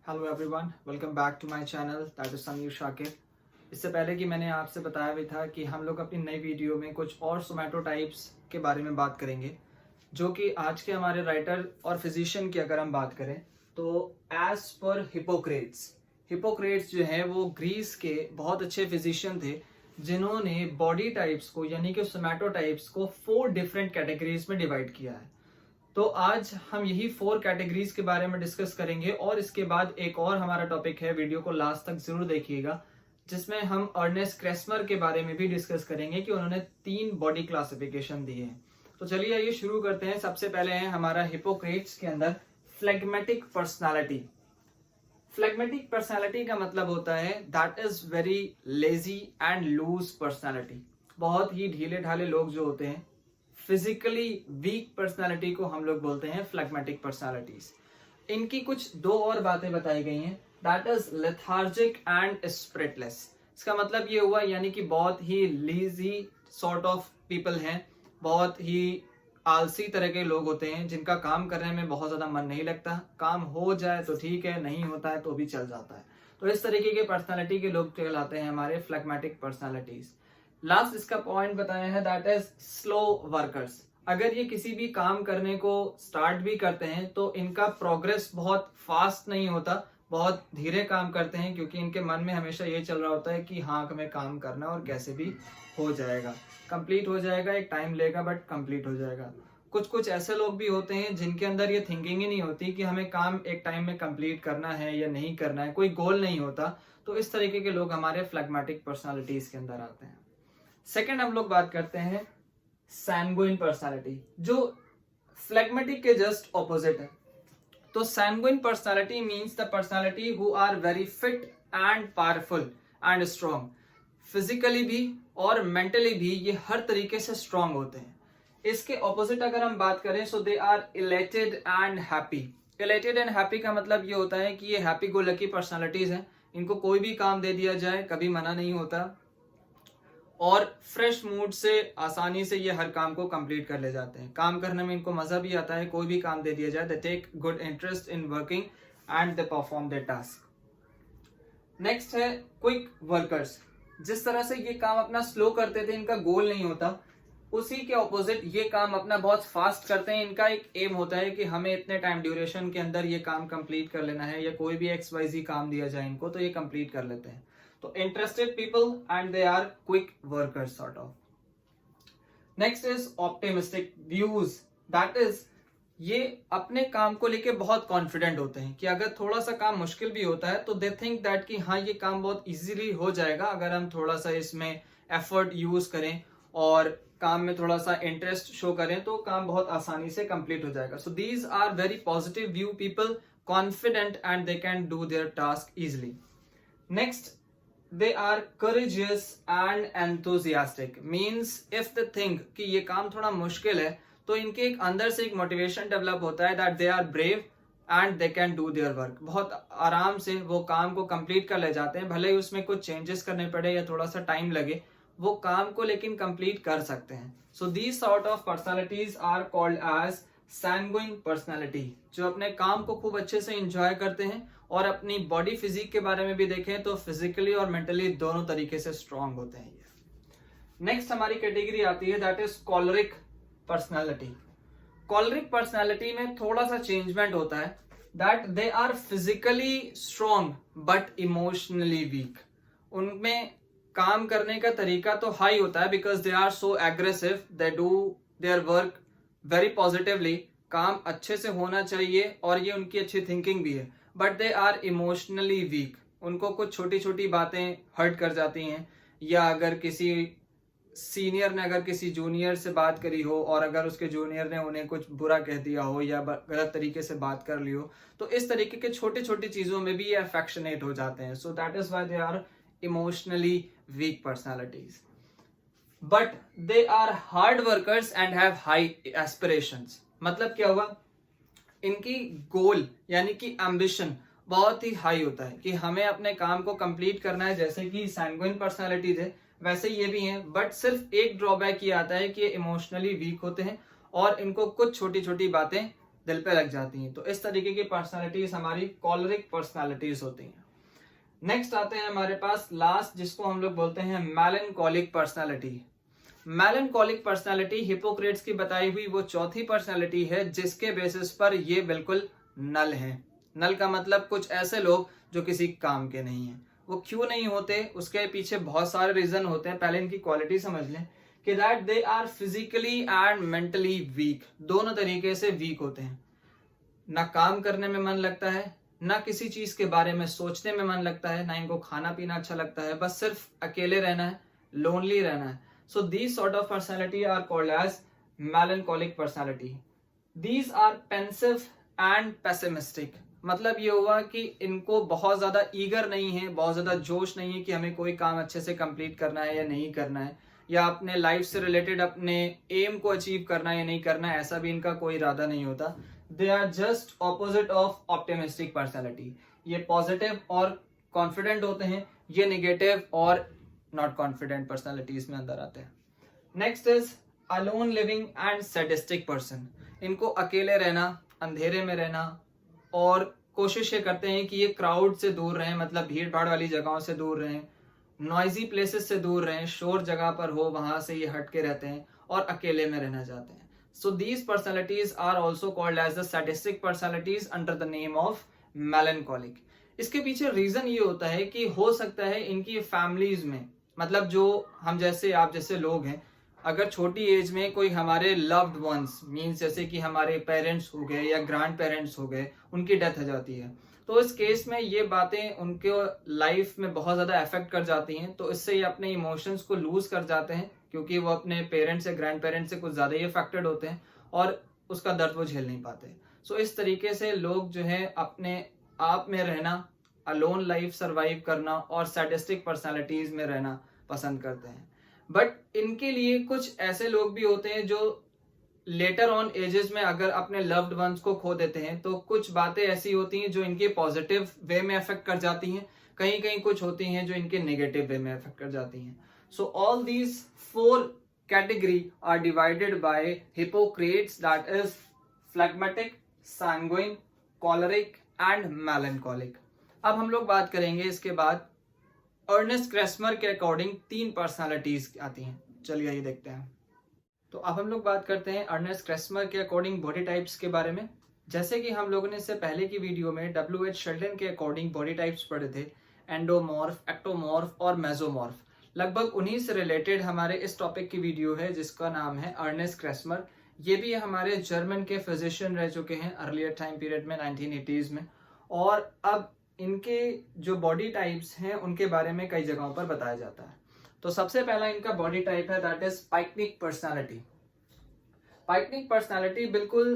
Hello everyone, welcome back to my channel that is Sameer Shakir. इससे पहले कि मैंने आपसे बताया भी था कि हम लोग अपनी नई वीडियो में कुछ और सोमैटोटाइप्स के बारे में बात करेंगे, जो कि आज के हमारे राइटर और फिजिशियन की अगर हम बात करें तो एज पर हिपोक्रेट्स जो है वो ग्रीस के बहुत अच्छे फिजिशियन थे, जिन्होंने बॉडी टाइप्स को यानी कि सोमैटोटाइप्स को 4 डिफरेंट कैटेगरीज में डिवाइड किया है। तो आज हम यही 4 कैटेगरीज के बारे में डिस्कस करेंगे और इसके बाद एक और हमारा टॉपिक है, वीडियो को लास्ट तक जरूर देखिएगा, जिसमें हम अर्नेस्ट क्रेस्मर के बारे में भी डिस्कस करेंगे कि उन्होंने 3 बॉडी क्लासिफिकेशन दिए हैं। तो चलिए आइए शुरू करते हैं। सबसे पहले है हमारा हिपोक्रेट्स के अंदर फ्लेगमेटिक पर्सनालिटी। फ्लेगमेटिक पर्सनालिटी का मतलब होता है that is very lazy and loose personality. बहुत ही ढीले ढाले लोग जो होते हैं, फिजिकली वीक पर्सनालिटी को हम लोग बोलते हैं फ्लेगमेटिक पर्सनालिटीज। इनकी कुछ 2 और बातें बताई गई हैं, दैट इज लेथार्जिक एंड स्पिरिटलेस। इसका मतलब ये हुआ यानी कि बहुत ही लेजी सॉर्ट ऑफ पीपल हैं, बहुत ही आलसी तरह के लोग होते हैं जिनका काम करने में बहुत ज्यादा मन नहीं लगता। काम हो जाए तो ठीक है, नहीं होता है तो भी चल जाता है। तो इस तरीके के पर्सनालिटी के लोग कहलाते हैं हमारे फ्लेगमेटिक पर्सनालिटीज। लास्ट इसका पॉइंट बताया है दैट इज स्लो वर्कर्स। अगर ये किसी भी काम करने को स्टार्ट भी करते हैं तो इनका प्रोग्रेस बहुत फास्ट नहीं होता, बहुत धीरे काम करते हैं, क्योंकि इनके मन में हमेशा ये चल रहा होता है कि हाँ हमें काम करना और कैसे भी हो जाएगा, कंप्लीट हो जाएगा, एक टाइम लेगा बट कंप्लीट हो जाएगा। कुछ कुछ ऐसे लोग भी होते हैं जिनके अंदर ये थिंकिंग ही नहीं होती कि हमें काम एक टाइम में कंप्लीट करना है या नहीं करना है, कोई गोल नहीं होता। तो इस तरीके के लोग हमारे फ्लेगमेटिक पर्सनालिटीज के अंदर आते हैं। सेकंड हम लोग बात करते हैं सैंगुइन पर्सनालिटी, जो फ्लेगमेटिक के जस्ट ऑपोजिट है। तो sanguine personality means the personality who are very fit and powerful and strong. Physically भी और मेंटली भी ये हर तरीके से स्ट्रॉन्ग होते हैं। इसके ऑपोजिट अगर हम बात करें so they are elated and happy. Elated and happy का मतलब ये होता है कि ये हैप्पी गो लकी पर्सनालिटीज हैं, इनको कोई भी काम दे दिया जाए कभी मना नहीं होता, और फ्रेश मूड से आसानी से ये हर काम को कंप्लीट कर ले जाते हैं। काम करने में इनको मजा भी आता है, कोई भी काम दे दिया जाए they take good interest in working and they perform their task. Next है क्विक वर्कर्स। जिस तरह से ये काम अपना स्लो करते थे, इनका गोल नहीं होता, उसी के ऑपोजिट ये काम अपना बहुत फास्ट करते हैं। इनका एक एम होता है कि हमें इतने टाइम ड्यूरेशन के अंदर ये काम कंप्लीट कर लेना है, या कोई भी XYZ काम दिया जाए इनको तो ये कंप्लीट कर लेते हैं। तो interested people and they are quick workers sort of. Next is optimistic views. That is ये अपने काम को लेके बहुत कॉन्फिडेंट होते हैं कि अगर थोड़ा सा काम मुश्किल भी होता है तो दे थिंक दैट कि हाँ ये काम बहुत इजीली हो जाएगा अगर हम थोड़ा सा इसमें एफर्ट यूज करें और काम में थोड़ा सा इंटरेस्ट शो करें तो काम बहुत आसानी से कंप्लीट हो जाएगा। So these are very positive view people, confident and they can do their task easily. Next, they are courageous and enthusiastic means if they think कि ये काम थोड़ा मुश्किल है तो इनके एक अंदर से एक मोटिवेशन डेवलप होता है that they are brave and they can do their work। बहुत आराम से वो काम को कंप्लीट कर ले जाते हैं, भले ही उसमें कुछ चेंजेस करने पड़े या थोड़ा सा टाइम लगे, वो काम को लेकिन कंप्लीट कर सकते हैं। So these sort of personalities are called as sanguine personality, जो अपने काम को खूब अच्छे से एंजॉय करते हैं और अपनी बॉडी फिजिक के बारे में भी देखें तो फिजिकली और मेंटली दोनों तरीके से स्ट्रांग होते हैं ये। नेक्स्ट हमारी कैटेगरी आती है that is choleric personality. Choleric personality में थोड़ा सा चेंजमेंट होता है, that they are physically strong but emotionally weak. उनमें काम करने का तरीका तो हाई होता है because they are so aggressive, they do their work very positively, काम अच्छे से होना चाहिए और ये उनकी अच्छी थिंकिंग भी है, but they are emotionally weak. उनको कुछ छोटी छोटी बातें हर्ट कर जाती हैं, या अगर किसी सीनियर ने अगर किसी जूनियर से बात करी हो और अगर उसके जूनियर ने उन्हें कुछ बुरा कह दिया हो या गलत तरीके से बात कर ली हो, तो इस तरीके के छोटी छोटी चीजों में भी ये अफेक्शनेट हो जाते हैं। So that is why they are emotionally weak personalities, but they are hard workers and have high aspirations. मतलब क्या हुआ, इनकी गोल यानी कि एम्बिशन बहुत ही हाई होता है कि हमें अपने काम को कंप्लीट करना है। जैसे कि सैंगुइन पर्सनालिटी थे वैसे ये भी हैं, बट सिर्फ एक ड्रॉबैक ये आता है कि ये इमोशनली वीक होते हैं और इनको कुछ छोटी छोटी बातें दिल पे लग जाती हैं। तो इस तरीके की पर्सनालिटीज हमारी कॉलरिक पर्सनालिटीज होती हैं। नेक्स्ट आते हैं हमारे पास लास्ट, जिसको हम लोग बोलते हैं melancholic personality. Melancholic personality Hippocrates की बताई हुई वो चौथी पर्सनालिटी है जिसके बेसिस पर ये बिल्कुल नल है। नल का मतलब कुछ ऐसे लोग जो किसी काम के नहीं है। वो क्यों नहीं होते, उसके पीछे बहुत सारे रीजन होते हैं। पहले इनकी क्वालिटी समझ लें कि that they are physically and mentally weak, दोनों तरीके से वीक होते हैं। ना काम करने में मन लगता है, ना किसी चीज के बारे में सोचने में मन लगता है, ना इनको खाना पीना अच्छा लगता है, बस सिर्फ अकेले रहना है, लोनली रहना है। So these sort of personality are called as melancholic personality. These are pensive and pessimistic. मतलब ये हुआ कि इनको बहुत ज्यादा ईगर नहीं है, बहुत ज्यादा जोश नहीं है कि हमें कोई काम अच्छे से कंप्लीट करना है या नहीं करना है, या अपने लाइफ से रिलेटेड अपने एम को अचीव करना है या नहीं करना है, ऐसा भी इनका कोई इरादा नहीं होता। They are just opposite of optimistic personality. ये पॉजिटिव और कॉन्फिडेंट होते हैं, ये निगेटिव और नॉट कॉन्फिडेंट पर्सनैलिटीज में अंदर आते हैं। Next is alone living and sadistic person. इनको अकेले रहना, अंधेरे में रहना, और कोशिश ये करते हैं कि ये क्राउड से दूर रहें, मतलब भीड़ भाड़ वाली जगहों से दूर रहें, नॉइजी प्लेसेस से दूर रहें, शोर जगह पर हो वहां से ये हट के रहते हैं और अकेले में रहना चाहते हैं। So these personalities are also called as the sadistic personalities under the name of melancholic. इसके पीछे रीजन ये होता है कि हो सकता है इनकी फैमिलीज में, मतलब जो हम जैसे आप जैसे लोग हैं, अगर छोटी एज में कोई हमारे लव्ड वंस मीन्स जैसे कि हमारे पेरेंट्स हो गए या ग्रैंड पेरेंट्स हो गए, उनकी डेथ हो जाती है, तो इस केस में ये बातें उनके लाइफ में बहुत ज्यादा अफेक्ट कर जाती हैं। तो इससे ये अपने इमोशंस को लूज कर जाते हैं, क्योंकि वो अपने पेरेंट्स या ग्रैंड पेरेंट्स से कुछ ज्यादा ही अफेक्टेड होते हैं और उसका दर्द वो झेल नहीं पाते। सो इस तरीके से लोग जो है अपने आप में रहना, अलोन लाइफ सर्वाइव करना और सैडिस्टिक पर्सनालिटीज में रहना पसंद करते हैं। बट इनके लिए कुछ ऐसे लोग भी होते हैं जो लेटर ऑन एजेस में अगर अपने लव्ड वंस को खो देते हैं, तो कुछ बातें ऐसी होती हैं जो इनके पॉजिटिव वे में अफेक्ट कर जाती हैं, कहीं कहीं कुछ होती हैं जो इनके नेगेटिव वे में अफेक्ट कर जाती हैं। So all these 4 category are divided by Hippocrates, that is phlegmatic, sanguine, choleric and melancholic. अब हम लोग बात करेंगे इसके बाद अर्नेस्ट क्रेस्मर के अकॉर्डिंग 3 पर्सनालिटीज आती हैं। चलिए ये देखते हैं। तो अब हम लोग बात करते हैं अर्नेस्ट क्रेस्मर के अकॉर्डिंग बॉडी टाइप्स के बारे में। जैसे कि हम लोगों ने इससे पहले की वीडियो में W.H. शेल्डन के अकॉर्डिंग बॉडी टाइप्स पढ़े थे, एंडोमॉर्फ, एक्टोमॉर्फ और मेसोमॉर्फ। लगभग उन्हीं से रिलेटेड हमारे इस टॉपिक की वीडियो है जिसका नाम है अर्नेस्ट क्रेस्मर। ये भी हमारे जर्मन के फिजिशियन रह चुके हैं अर्लियर टाइम पीरियड में 1980s में, और अब इनके जो बॉडी टाइप्स हैं उनके बारे में कई जगहों पर बताया जाता है। तो सबसे पहला इनका बॉडी टाइप है दैट इज पाइकनिक पर्सनालिटी। पाइकनिक पर्सनालिटी बिल्कुल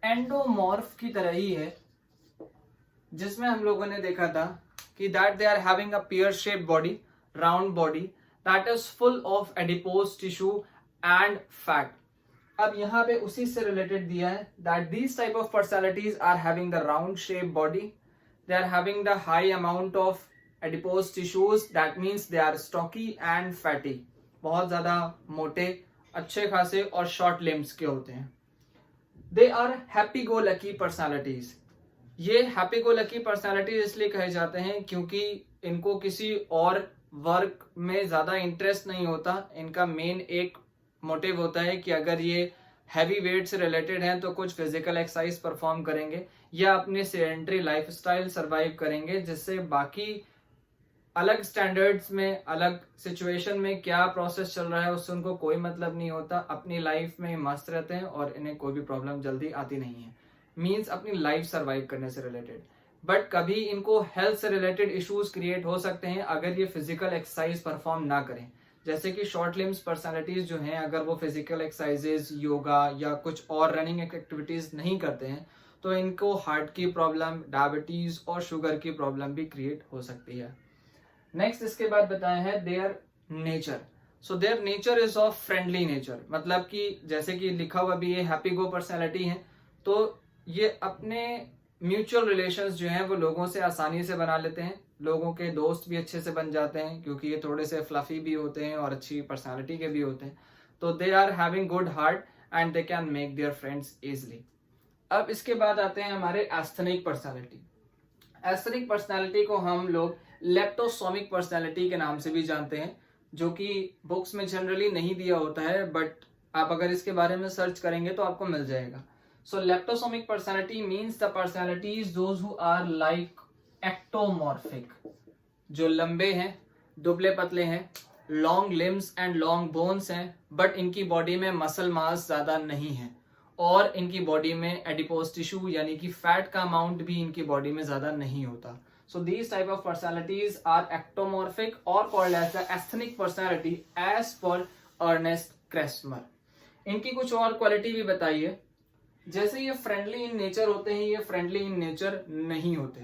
एंडोमॉर्फ की तरह ही है, जिसमें हम लोगों ने देखा था कि that they are having a pear shape body, round body that is full of adipose tissue and fat. अब यहाँ पे उसी से रिलेटेड दिया है that these type of personalities are having the round shape body, they are having the high amount of adipose tissues, that means they are stocky and fatty, बहुत ज्यादा मोटे, अच्छे खासे और शॉर्ट लिम्स के होते हैं। they are happy go lucky personalities। ये happy go lucky personalities इसलिए कहे जाते हैं क्योंकि इनको किसी और वर्क में ज्यादा इंटरेस्ट नहीं होता। इनका मेन एक मोटिव होता है कि अगर ये हैवी वेट से रिलेटेड हैं तो कुछ फिजिकल एक्सरसाइज परफॉर्म करेंगे या अपने सेडेंटरी लाइफस्टाइल सर्वाइव करेंगे, जिससे बाकी अलग स्टैंडर्ड्स में, अलग सिचुएशन में क्या प्रोसेस चल रहा है उससे उनको कोई मतलब नहीं होता। अपनी लाइफ में मस्त रहते हैं और इन्हें कोई भी प्रॉब्लम जल्दी आती नहीं है, मीन्स अपनी लाइफ सर्वाइव करने से रिलेटेड। बट कभी इनको हेल्थ से रिलेटेड इश्यूज क्रिएट हो सकते हैं अगर ये फिजिकल एक्सरसाइज परफॉर्म ना करें। जैसे कि शॉर्ट लिम्स पर्सनालिटीज जो हैं, अगर वो फिजिकल एक्सरसाइजेज, योगा या कुछ और रनिंग एक्टिविटीज नहीं करते हैं तो इनको हार्ट की प्रॉब्लम, डायबिटीज और शुगर की प्रॉब्लम भी क्रिएट हो सकती है। नेक्स्ट इसके बाद बताया है their nature. So their nature is of friendly nature, मतलब कि जैसे कि लिखा हुआ भी ये हैप्पी गो पर्सनैलिटी है, तो ये अपने म्यूचुअल रिलेशंस जो हैं वो लोगों से आसानी से बना लेते हैं, लोगों के दोस्त भी अच्छे से बन जाते हैं क्योंकि ये थोड़े से फ्लफी भी होते हैं और अच्छी पर्सनालिटी के भी होते हैं। तो they are having good heart and they can make their friends easily. अब इसके बाद आते हैं हमारे एस्थेनिक पर्सनालिटी। एस्थेनिक पर्सनालिटी को हम लोग लेप्टोसोमिक पर्सनालिटी के नाम से भी जानते हैं, जो कि बुक्स में जनरली नहीं दिया होता है, बट आप अगर इसके बारे में सर्च करेंगे तो आपको मिल जाएगा। So leptosomic personality means the personalities those who are like ectomorphic, जो लंबे हैं, दुबले पतले हैं, long limbs and long bones हैं, बट इनकी बॉडी में मसल मास ज्यादा नहीं है, और इनकी बॉडी में एडिपोज टिश्यू यानी कि फैट का अमाउंट भी इनकी बॉडी में ज्यादा नहीं होता। So these type of personalities are ectomorphic और called as the asthenic personality as per Ernest Kretschmer. इनकी कुछ और क्वालिटी भी बताइए। जैसे ये फ्रेंडली इन नेचर होते हैं, ये फ्रेंडली इन नेचर नहीं होते।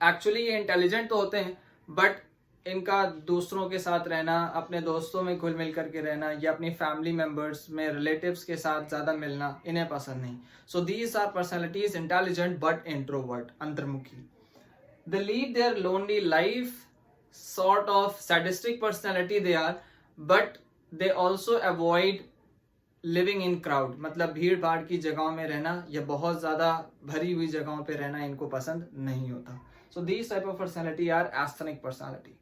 एक्चुअली ये इंटेलिजेंट तो होते हैं, बट इनका दूसरों के साथ रहना, अपने दोस्तों में घुल मिल करके रहना, या अपनी फैमिली मेंबर्स में रिलेटिव्स के साथ ज्यादा मिलना इन्हें पसंद नहीं। So these are personalities intelligent but introvert, अंतर्मुखी। They lead their lonely life, sort of sadistic personality they are, but they also avoid living in crowd, मतलब भीड़ भाड़ की जगहों में रहना या बहुत ज्यादा भरी हुई जगहों पे रहना इनको पसंद नहीं होता। So these type of personality are asthenic personality.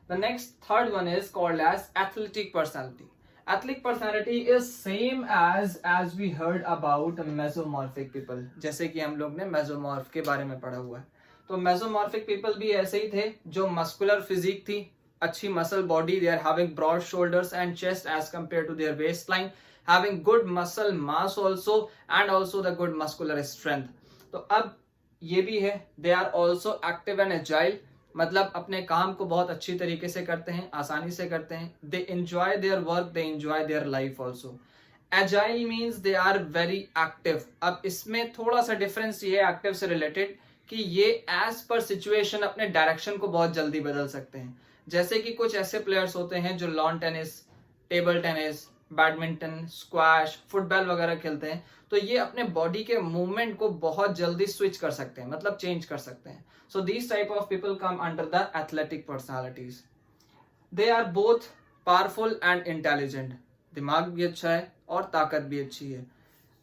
The next third one is called as athletic personality. Athletic personality is same as we heard about mesomorphic people. जैसे कि हम लोग ने mesomorph के बारे में पढ़ा हुआ है। तो mesomorphic people भी ऐसे ही थे, जो muscular physique थी, अच्छी muscle body, they are having broad shoulders and chest as compared to their waistline, having good muscle mass also and also the good muscular strength. तो अब ये भी है, they are also active and agile, मतलब अपने काम को बहुत अच्छी तरीके से करते हैं, आसानी से करते हैं। They enjoy their work, they enjoy their life also. Agile means they are very active. अब इसमें थोड़ा सा डिफरेंस ये है एक्टिव से रिलेटेड, कि ये एज पर सिचुएशन अपने डायरेक्शन को बहुत जल्दी बदल सकते हैं। जैसे कि कुछ ऐसे प्लेयर्स होते हैं जो lawn tennis, table tennis, badminton, squash, football वगैरह खेलते हैं, तो ये अपने बॉडी के मूवमेंट को बहुत जल्दी स्विच कर सकते हैं, मतलब चेंज कर सकते हैं। So these type of people come under the athletic personalities. They are both powerful and intelligent, दिमाग भी अच्छा है और ताकत भी अच्छी है,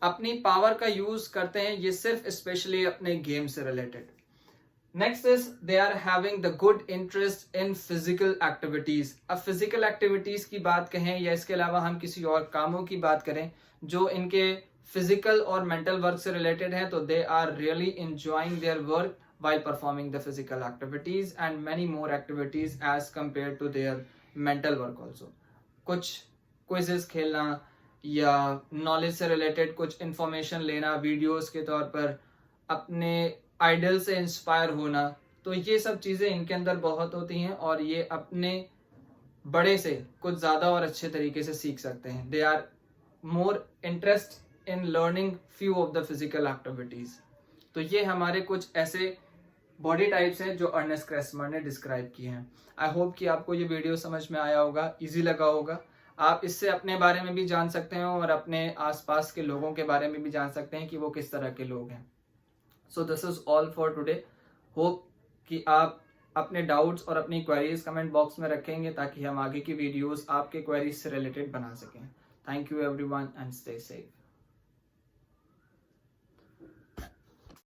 अपनी पावर का यूज करते हैं, ये सिर्फ स्पेशली अपने गेम से रिलेटेड। Next is they are having the good interest in physical activities. अब फिजिकल एक्टिविटीज की बात कहें या इसके अलावा हम किसी और कामों की बात करें जो इनके फिजिकल और मेंटल वर्क से रिलेटेड है, तो they are really enjoying their work while performing the physical activities and many more activities as compared to their mental work also. कुछ क्विजेस खेलना या नॉलेज से रिलेटेड कुछ इंफॉर्मेशन लेना, वीडियोस के तौर पर अपने आइडल से इंस्पायर होना, तो ये सब चीजें इनके अंदर बहुत होती हैं और ये अपने बड़े से कुछ ज्यादा और अच्छे तरीके से सीख सकते हैं। They are more interest in learning few of the physical activities. तो ये हमारे कुछ ऐसे बॉडी टाइप्स हैं जो अर्नेस्ट क्रेस्मर ने डिस्क्राइब किए हैं। आई होप कि आपको ये वीडियो समझ में आया होगा, इजी लगा होगा। आप इससे अपने बारे में भी जान सकते हैं और अपने आसपास के लोगों के बारे में भी जान सकते हैं कि वो किस तरह के लोग हैं। So this is all for today. Hope कि आप अपने डाउट्स और अपनी क्वेरीज कमेंट बॉक्स में रखेंगे ताकि हम आगे की वीडियोस आपके क्वेरीज से रिलेटेड बना सकें। Thank you everyone and stay safe.